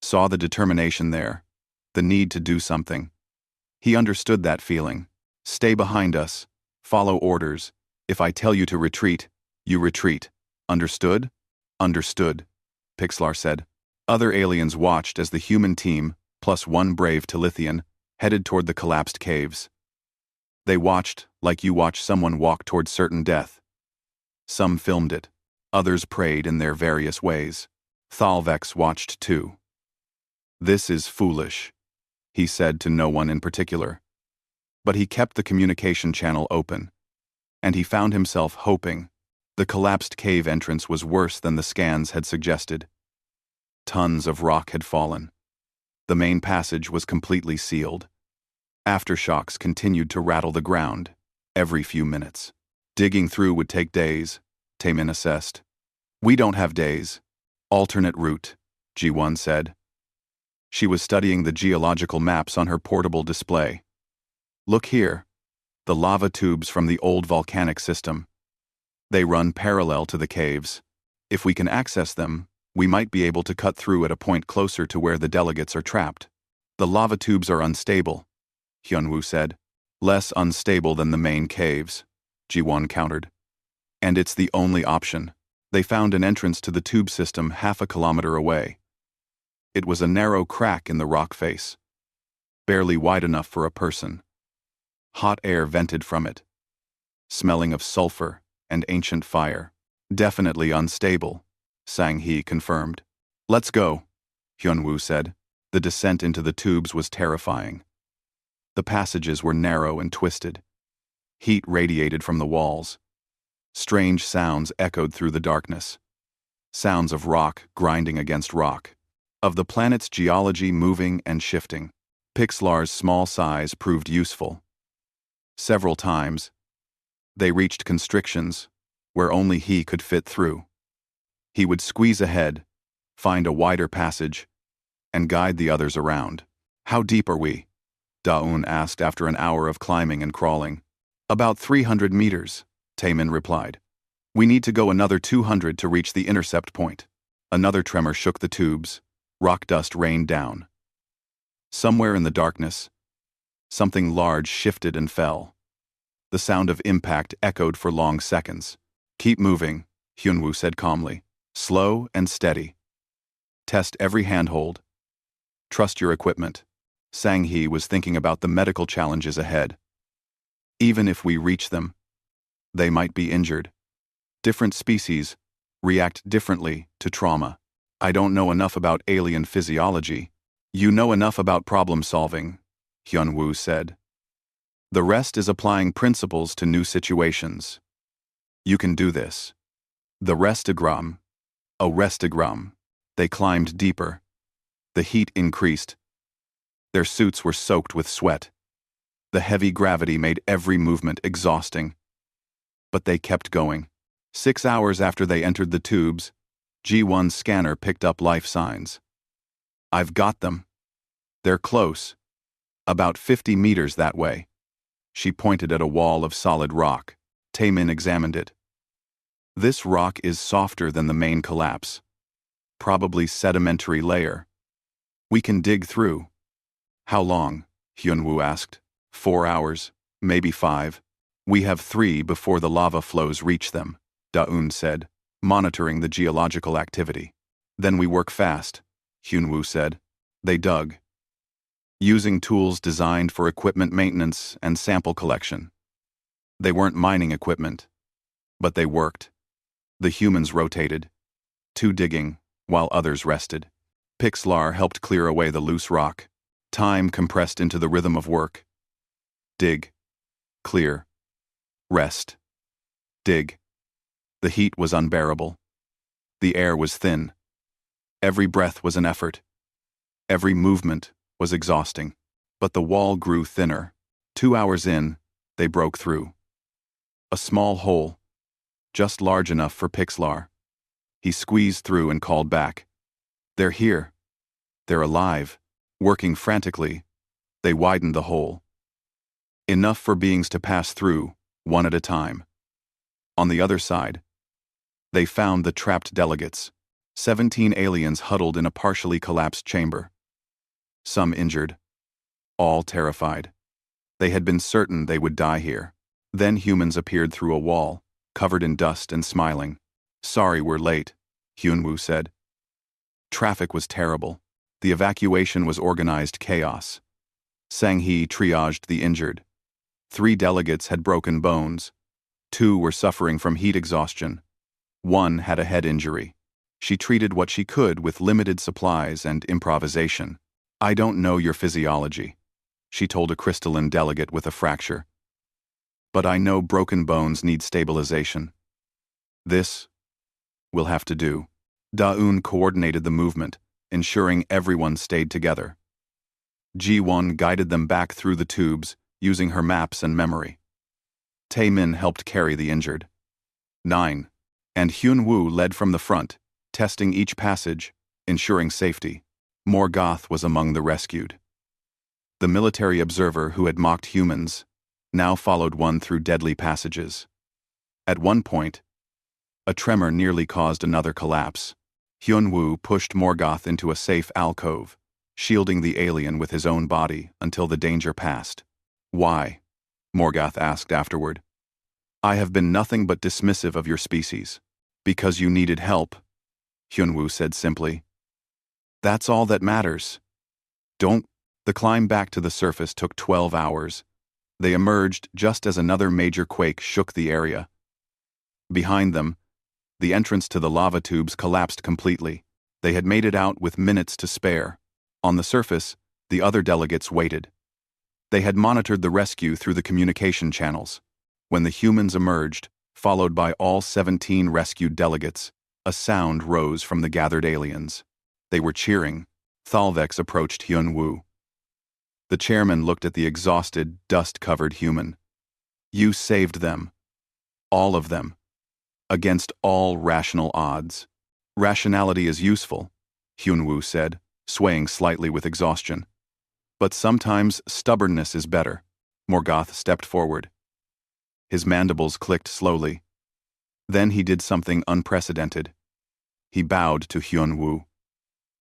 Saw the determination there. The need to do something. He understood that feeling. Stay behind us. Follow orders. If I tell you to retreat, you retreat. Understood? Understood, Pixlar said. Other aliens watched as the human team, plus 1 brave Talithian, headed toward the collapsed caves. They watched like you watch someone walk toward certain death. Some filmed it. Others prayed in their various ways. Thalvex watched too. This is foolish, he said to no one in particular. But he kept the communication channel open. And he found himself hoping. The collapsed cave entrance was worse than the scans had suggested. Tons of rock had fallen. The main passage was completely sealed. Aftershocks continued to rattle the ground every few minutes. Digging through would take days, Taemin assessed. We don't have days. Alternate route, Ji-won said. She was studying the geological maps on her portable display. Look here. The lava tubes from the old volcanic system. They run parallel to the caves. If we can access them, we might be able to cut through at a point closer to where the delegates are trapped. The lava tubes are unstable, Hyunwoo said. Less unstable than the main caves, Ji-won countered. And it's the only option. They found an entrance to the tube system half a kilometer away. It was a narrow crack in the rock face, barely wide enough for a person. Hot air vented from it, smelling of sulfur and ancient fire. Definitely unstable, Sang-hee confirmed. Let's go, Hyunwoo said. The descent into the tubes was terrifying. The passages were narrow and twisted. Heat radiated from the walls. Strange sounds echoed through the darkness. Sounds of rock grinding against rock. Of the planet's geology moving and shifting. Pixlar's small size proved useful. Several times, they reached constrictions where only he could fit through. He would squeeze ahead, find a wider passage, and guide the others around. "How deep are we?" Daun asked after an hour of climbing and crawling. "About 300 meters, Taemin replied. "We need to go another 200 to reach the intercept point." Another tremor shook the tubes. Rock dust rained down. Somewhere in the darkness, something large shifted and fell. The sound of impact echoed for long seconds. "Keep moving," Hyunwoo said calmly. "Slow and steady. Test every handhold. Trust your equipment." Sang-hee was thinking about the medical challenges ahead. Even if we reach them, they might be injured. Different species react differently to trauma. "I don't know enough about alien physiology." "You know enough about problem-solving," Hyunwoo said. "The rest is applying principles to new situations. You can do this." The restagram. They climbed deeper. The heat increased. Their suits were soaked with sweat. The heavy gravity made every movement exhausting. But they kept going. 6 hours after they entered the tubes, G1's scanner picked up life signs. "I've got them. They're close. About 50 meters that way." She pointed at a wall of solid rock. Taemin examined it. "This rock is softer than the main collapse. Probably sedimentary layer. We can dig through." "How long?" Hyunwoo asked. 4 hours, maybe 5. "We have 3 before the lava flows reach them," Daun said, monitoring the geological activity. "Then we work fast," Hyunwoo said. They dug, using tools designed for equipment maintenance and sample collection. They weren't mining equipment, but they worked. The humans rotated, 2 digging, while others rested. Pixlar helped clear away the loose rock. Time compressed into the rhythm of work. Dig. Clear. Rest. Dig. The heat was unbearable. The air was thin. Every breath was an effort. Every movement was exhausting. But the wall grew thinner. 2 hours in, they broke through. A small hole, just large enough for Pixlar. He squeezed through and called back. "They're here. They're alive." Working frantically, they widened the hole. Enough for beings to pass through, one at a time. On the other side, they found the trapped delegates, 17 aliens huddled in a partially collapsed chamber. Some injured, all terrified. They had been certain they would die here. Then humans appeared through a wall, covered in dust and smiling. "Sorry we're late," Hyunwoo said. Traffic was terrible. The evacuation was organized chaos. Sang-hee triaged the injured. 3 delegates had broken bones. 2 were suffering from heat exhaustion. 1 had a head injury. She treated what she could with limited supplies and improvisation. "I don't know your physiology," she told a crystalline delegate with a fracture. "But I know broken bones need stabilization. This will have to do." Daun coordinated the movement, ensuring everyone stayed together. Ji-won guided them back through the tubes, using her maps and memory. Taemin helped carry the injured. 9. And Hyunwoo led from the front, testing each passage, ensuring safety. Morgoth was among the rescued. The military observer who had mocked humans now followed one through deadly passages. At one point, a tremor nearly caused another collapse. Hyunwoo pushed Morgoth into a safe alcove, shielding the alien with his own body until the danger passed. "Why?" Morgoth asked afterward. "I have been nothing but dismissive of your species." "Because you needed help," Hyunwoo said simply. "That's all that matters. Don't." The climb back to the surface took 12 hours. They emerged just as another major quake shook the area. Behind them, the entrance to the lava tubes collapsed completely. They had made it out with minutes to spare. On the surface, the other delegates waited. They had monitored the rescue through the communication channels. When the humans emerged, followed by all 17 rescued delegates, a sound rose from the gathered aliens. They were cheering. Thalvex approached Hyunwoo. The chairman looked at the exhausted, dust-covered human. "You saved them. All of them. against all rational odds. Rationality is useful, Hyunwoo said, swaying slightly with exhaustion. But sometimes stubbornness is better. Morgoth stepped forward. His mandibles clicked slowly. Then he did something unprecedented. He bowed to Hyunwoo.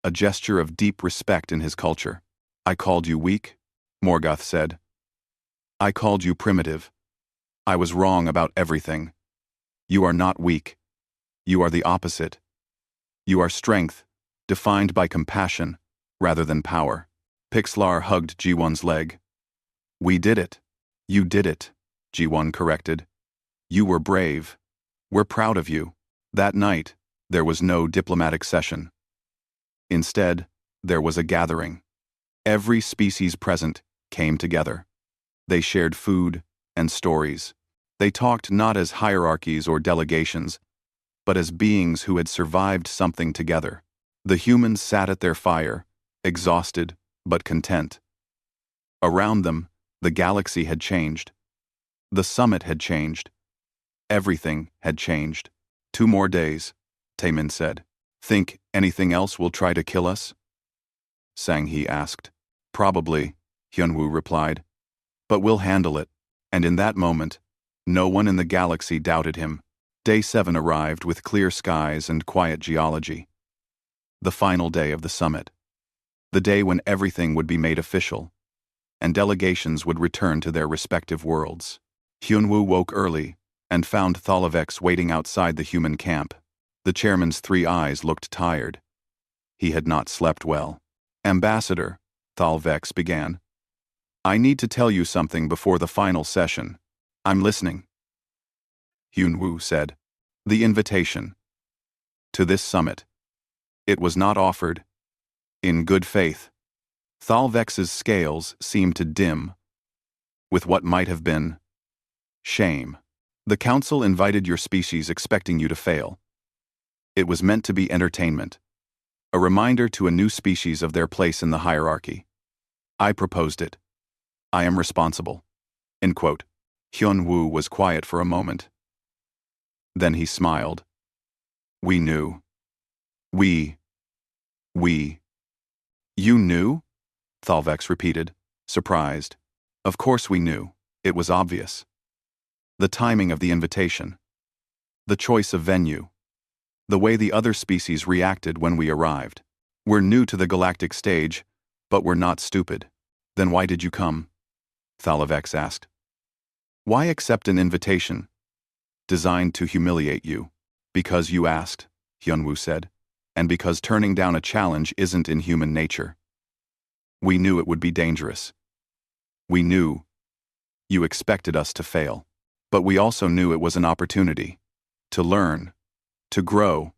A gesture of deep respect in his culture. I called you weak, Morgoth said. I called you primitive. I was wrong about everything. You are not weak. You are the opposite. You are strength, defined by compassion, rather than power. Pixlar hugged Ji-won's leg. We did it. You did it, Ji-won corrected. You were brave. We're proud of you. That night, there was no diplomatic session. Instead, there was a gathering. Every species present came together. They shared food and stories. They talked not as hierarchies or delegations, but as beings who had survived something together. The humans sat at their fire, exhausted but content. Around them, the galaxy had changed. The summit had changed. Everything had changed. 2 more days, Taemin said. Think anything else will try to kill us? Sang-hee asked. Probably, Hyunwoo replied. But we'll handle it. And in that moment, no one in the galaxy doubted him. Day 7 arrived with clear skies and quiet geology. The final day of the summit. The day when everything would be made official, and delegations would return to their respective worlds. Hyunwoo woke early and found Thalvex waiting outside the human camp. The chairman's 3 eyes looked tired. He had not slept well. Ambassador, Thalvex began. I need to tell you something before the final session. I'm listening. Hyunwoo said. The invitation. To this summit. It was not offered. In good faith. Thalvex's scales seemed to dim. With what might have been. Shame. The council invited your species expecting you to fail. It was meant to be entertainment. A reminder to a new species of their place in the hierarchy. I proposed it. I am responsible. End quote. Hyunwoo was quiet for a moment. Then he smiled. We knew. We. You knew? Thalvex repeated, surprised. Of course we knew. It was obvious. The timing of the invitation. The choice of venue. The way the other species reacted when we arrived. We're new to the galactic stage, but we're not stupid. Then why did you come? Thalvex asked. Why accept an invitation designed to humiliate you? Because you asked, Hyunwoo said, and because turning down a challenge isn't in human nature. We knew it would be dangerous. We knew you expected us to fail, but we also knew it was an opportunity to learn, to grow,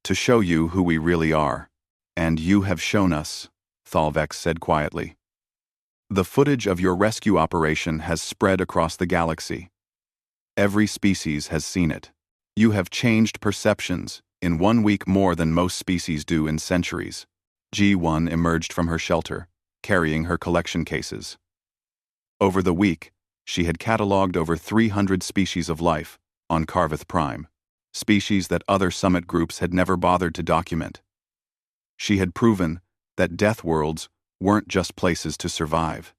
to show you who we really are. And you have shown us, Thalvex said quietly. The footage of your rescue operation has spread across the galaxy. Every species has seen it. You have changed perceptions in 1 week more than most species do in centuries. Ji-won emerged from her shelter, carrying her collection cases. Over the week, she had catalogued over 300 species of life on Karvath Prime, species that other summit groups had never bothered to document. She had proven that death worlds weren't just places to survive.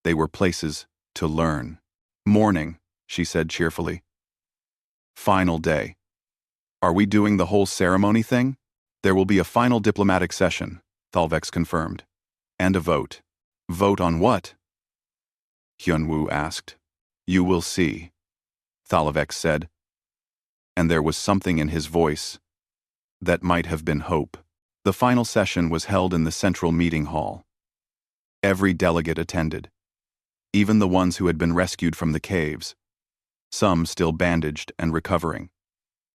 They were places to learn. Morning, she said cheerfully. Final day. Are we doing the whole ceremony thing? There will be a final diplomatic session, Thalvex confirmed. And a vote. Vote on what? Hyunwoo asked. You will see, Thalvex said. And there was something in his voice that might have been hope. The final session was held in the central meeting hall. Every delegate attended, even the ones who had been rescued from the caves, some still bandaged and recovering.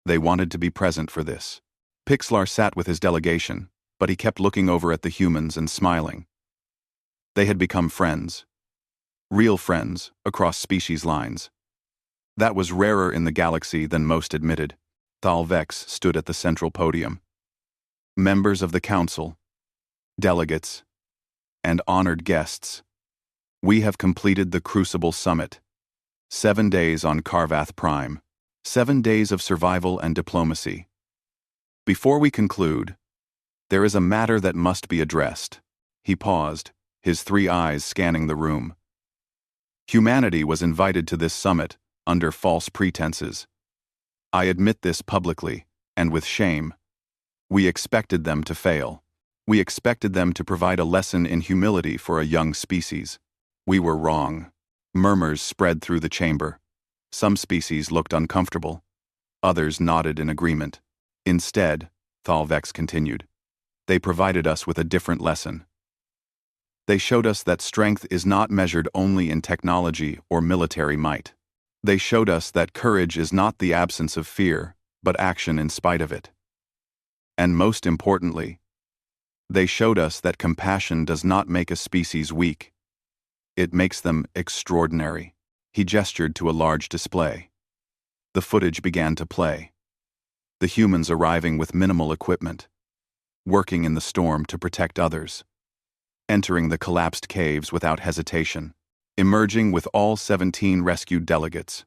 They wanted to be present for this. Pixlar sat with his delegation, but he kept looking over at the humans and smiling. They had become friends. Real friends, across species lines. That was rarer in the galaxy than most admitted. Thalvex stood at the central podium. Members of the council, delegates, and honored guests. We have completed the Crucible Summit. 7 days on Karvath Prime. 7 days of survival and diplomacy. Before we conclude, there is a matter that must be addressed. He paused, his 3 eyes scanning the room. Humanity was invited to this summit under false pretenses. I admit this publicly, and with shame. We expected them to fail. We expected them to provide a lesson in humility for a young species. We were wrong. Murmurs spread through the chamber. Some species looked uncomfortable. Others nodded in agreement. Instead, Thalvex continued, they provided us with a different lesson. They showed us that strength is not measured only in technology or military might. They showed us that courage is not the absence of fear, but action in spite of it. And most importantly, they showed us that compassion does not make a species weak. It makes them extraordinary. He gestured to a large display. The footage began to play. The humans arriving with minimal equipment, working in the storm to protect others, entering the collapsed caves without hesitation, emerging with all 17 rescued delegates.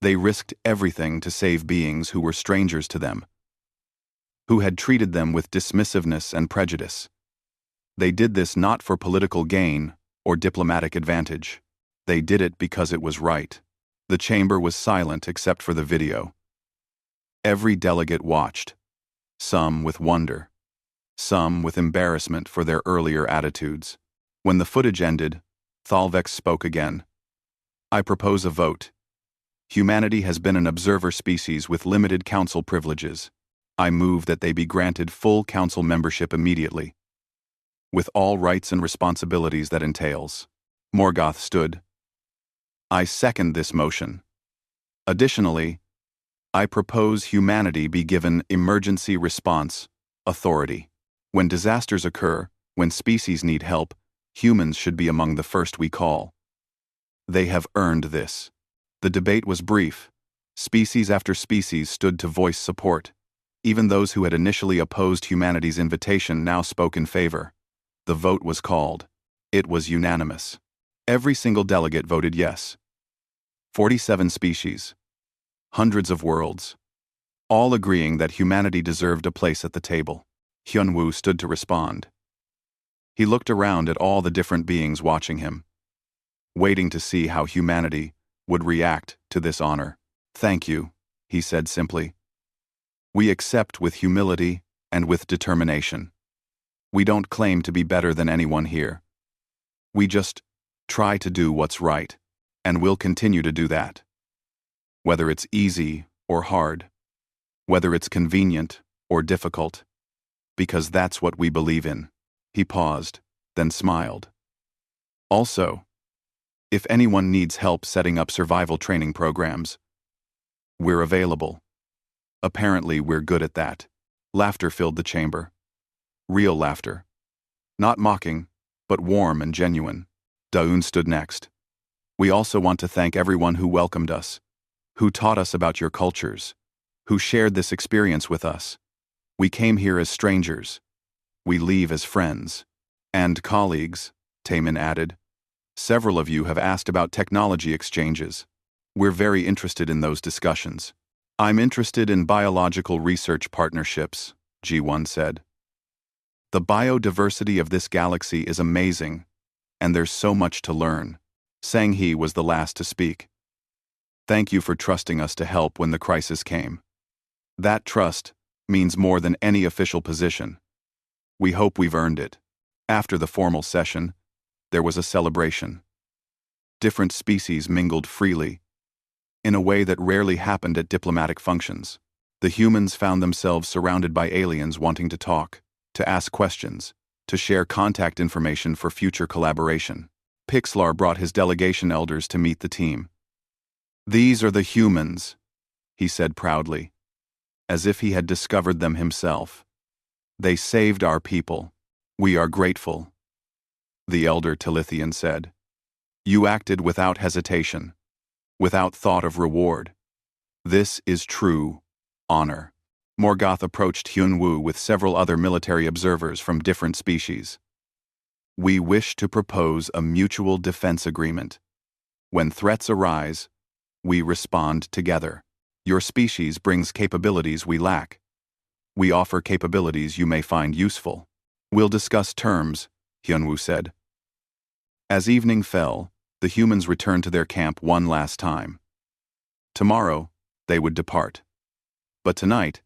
They risked everything to save beings who were strangers to them, who had treated them with dismissiveness and prejudice. They did this not for political gain or diplomatic advantage. They did it because it was right. The chamber was silent except for the video. Every delegate watched, some with wonder, some with embarrassment for their earlier attitudes. When the footage ended, Thalvex spoke again. I propose a vote. Humanity has been an observer species with limited council privileges. I move that they be granted full council membership immediately, with all rights and responsibilities that entails. Morgoth stood. I second this motion. Additionally, I propose humanity be given emergency response authority. When disasters occur, when species need help, humans should be among the first we call. They have earned this. The debate was brief. Species after species stood to voice support. Even those who had initially opposed humanity's invitation now spoke in favor. The vote was called. It was unanimous. Every single delegate voted yes. 47 species, hundreds of worlds, all agreeing that humanity deserved a place at the table. Hyunwoo stood to respond. He looked around at all the different beings watching him, waiting to see how humanity would react to this honor. Thank you, he said simply. We accept with humility and with determination. We don't claim to be better than anyone here. We just try to do what's right, and we'll continue to do that. Whether it's easy or hard, whether it's convenient or difficult, because that's what we believe in. He paused, then smiled. Also, if anyone needs help setting up survival training programs, we're available. Apparently, we're good at that. Laughter filled the chamber. Real laughter. Not mocking, but warm and genuine. Daun stood next. We also want to thank everyone who welcomed us, who taught us about your cultures, who shared this experience with us. We came here as strangers. We leave as friends. And colleagues, Taemin added. Several of you have asked about technology exchanges. We're very interested in those discussions. I'm interested in biological research partnerships, G1 said. The biodiversity of this galaxy is amazing, and there's so much to learn. Sang-hee was the last to speak. Thank you for trusting us to help when the crisis came. That trust means more than any official position. We hope we've earned it. After the formal session, there was a celebration. Different species mingled freely, in a way that rarely happened at diplomatic functions. The humans found themselves surrounded by aliens wanting to talk, to ask questions, to share contact information for future collaboration. Pixlar brought his delegation elders to meet the team. These are the humans, he said proudly, as if he had discovered them himself. They saved our people. We are grateful. The elder Talithian said. You acted without hesitation, without thought of reward. This is true honor. Morgoth approached Hyunwoo with several other military observers from different species. We wish to propose a mutual defense agreement. When threats arise, we respond together. Your species brings capabilities we lack. We offer capabilities you may find useful. We'll discuss terms, Hyunwoo said. As evening fell, the humans returned to their camp one last time. Tomorrow, they would depart. But tonight,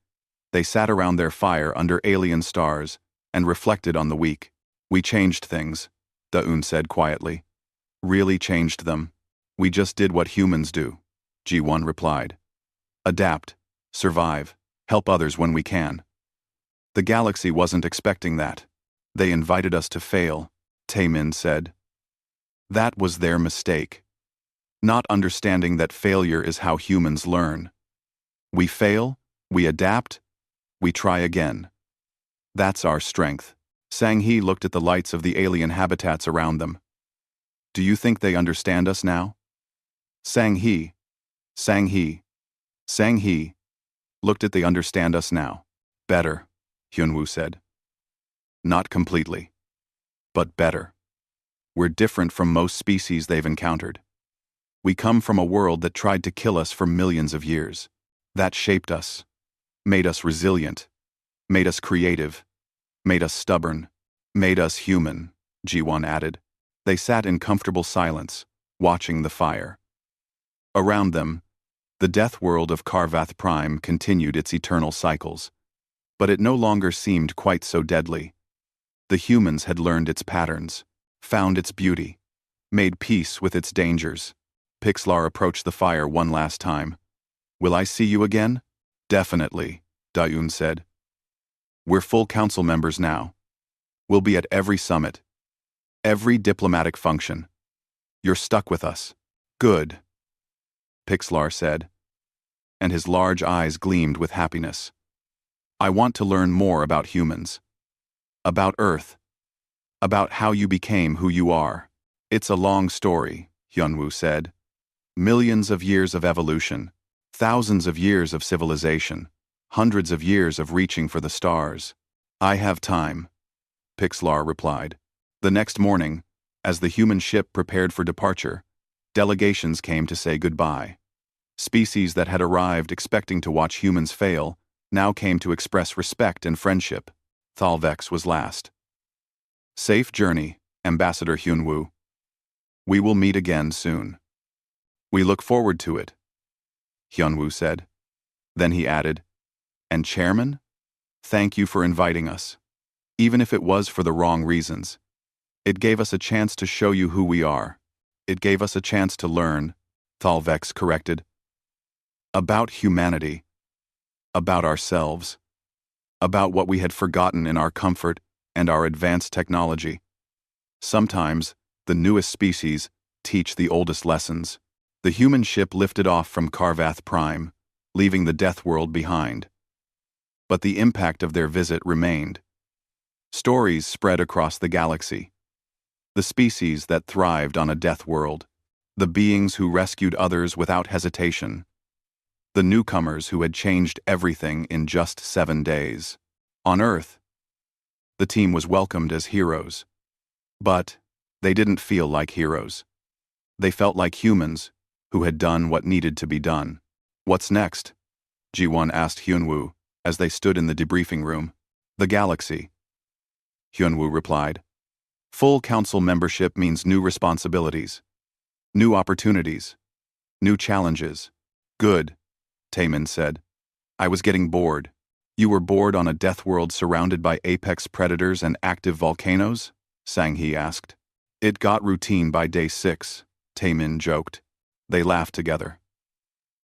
they sat around their fire under alien stars and reflected on the week. We changed things, Da-un said quietly. Really changed them. We just did what humans do, Ji-won replied. Adapt, survive, help others when we can. The galaxy wasn't expecting that. They invited us to fail, Taemin said. That was their mistake. Not understanding that failure is how humans learn. We fail, we adapt, we try again. That's our strength. Sang-hee looked at the lights of the alien habitats around them. Do you think they understand us now? Sang-hee looked at they understand us now. Better, Hyunwoo said. Not completely. But better. We're different from most species they've encountered. We come from a world that tried to kill us for millions of years. That shaped us, made us resilient, made us creative, made us stubborn, made us human, Ji-won added. They sat in comfortable silence, watching the fire. Around them, the death world of Karvath Prime continued its eternal cycles. But it no longer seemed quite so deadly. The humans had learned its patterns, found its beauty, made peace with its dangers. Pixlar approached the fire one last time. Will I see you again? Definitely, Da-un said. We're full council members now. We'll be at every summit, every diplomatic function. You're stuck with us. Good, Pixlar said, and his large eyes gleamed with happiness. I want to learn more about humans. About Earth. About how you became who you are. It's a long story, Hyunwoo said. Millions of years of evolution, thousands of years of civilization, hundreds of years of reaching for the stars. I have time, Pixlar replied. The next morning, as the human ship prepared for departure, delegations came to say goodbye. Species that had arrived expecting to watch humans fail now came to express respect and friendship. Thalvex was last. Safe journey, Ambassador Hyunwoo. We will meet again soon. We look forward to it, Hyunwoo said. Then he added, and Chairman? Thank you for inviting us. Even if it was for the wrong reasons. It gave us a chance to show you who we are. It gave us a chance to learn, Thalvex corrected. About humanity. About ourselves. About what we had forgotten in our comfort and our advanced technology. Sometimes, the newest species teach the oldest lessons. The human ship lifted off from Karvath Prime, leaving the death world behind. But the impact of their visit remained. Stories spread across the galaxy. The species that thrived on a death world. The beings who rescued others without hesitation. The newcomers who had changed everything in just 7 days. On Earth, the team was welcomed as heroes. But they didn't feel like heroes. They felt like humans who had done what needed to be done. What's next? Ji-won asked Hyunwoo as they stood in the debriefing room. The galaxy, Hyunwoo replied. Full council membership means new responsibilities, new opportunities, new challenges. Good, Taemin said. I was getting bored. You were bored on a death world surrounded by apex predators and active volcanoes? Sang-hee asked. It got routine by day 6, Taemin joked. They laughed together.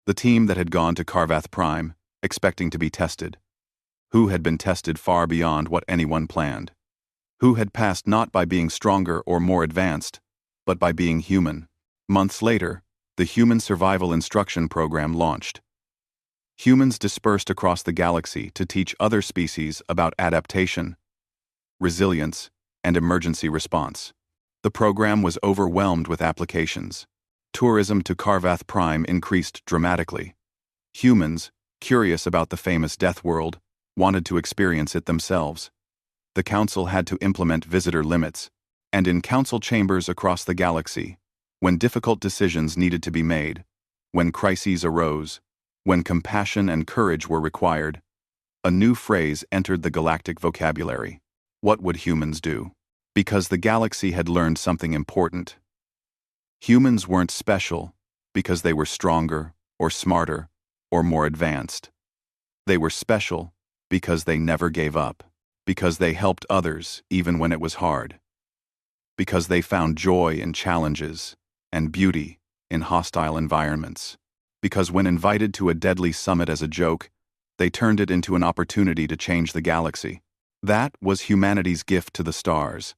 The team that had gone to Karvath Prime, expecting to be tested. Who had been tested far beyond what anyone planned. Who had passed not by being stronger or more advanced, but by being human. Months later, the Human Survival Instruction Program launched. Humans dispersed across the galaxy to teach other species about adaptation, resilience, and emergency response. The program was overwhelmed with applications. Tourism to Karvath Prime increased dramatically. Humans, curious about the famous death world, wanted to experience it themselves. The council had to implement visitor limits, and in council chambers across the galaxy, when difficult decisions needed to be made, when crises arose, When compassion and courage were required, a new phrase entered the galactic vocabulary. What would humans do? Because the galaxy had learned something important. Humans weren't special because they were stronger, or smarter, or more advanced. They were special because they never gave up, because they helped others even when it was hard, because they found joy in challenges and beauty in hostile environments, because when invited to a deadly summit as a joke, they turned it into an opportunity to change the galaxy. That was humanity's gift to the stars.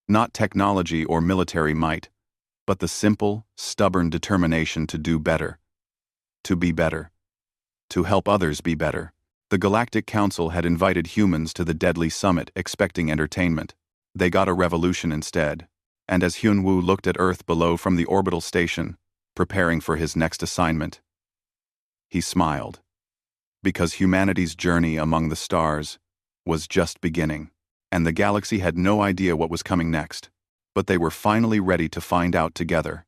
Not technology or military might, but the simple, stubborn determination to do better, to be better, to help others be better. The Galactic Council had invited humans to the deadly summit expecting entertainment. They got a revolution instead, and as Hyun-woo looked at Earth below from the orbital station, preparing for his next assignment, he smiled. Because humanity's journey among the stars was just beginning, and the galaxy had no idea what was coming next. But they were finally ready to find out together.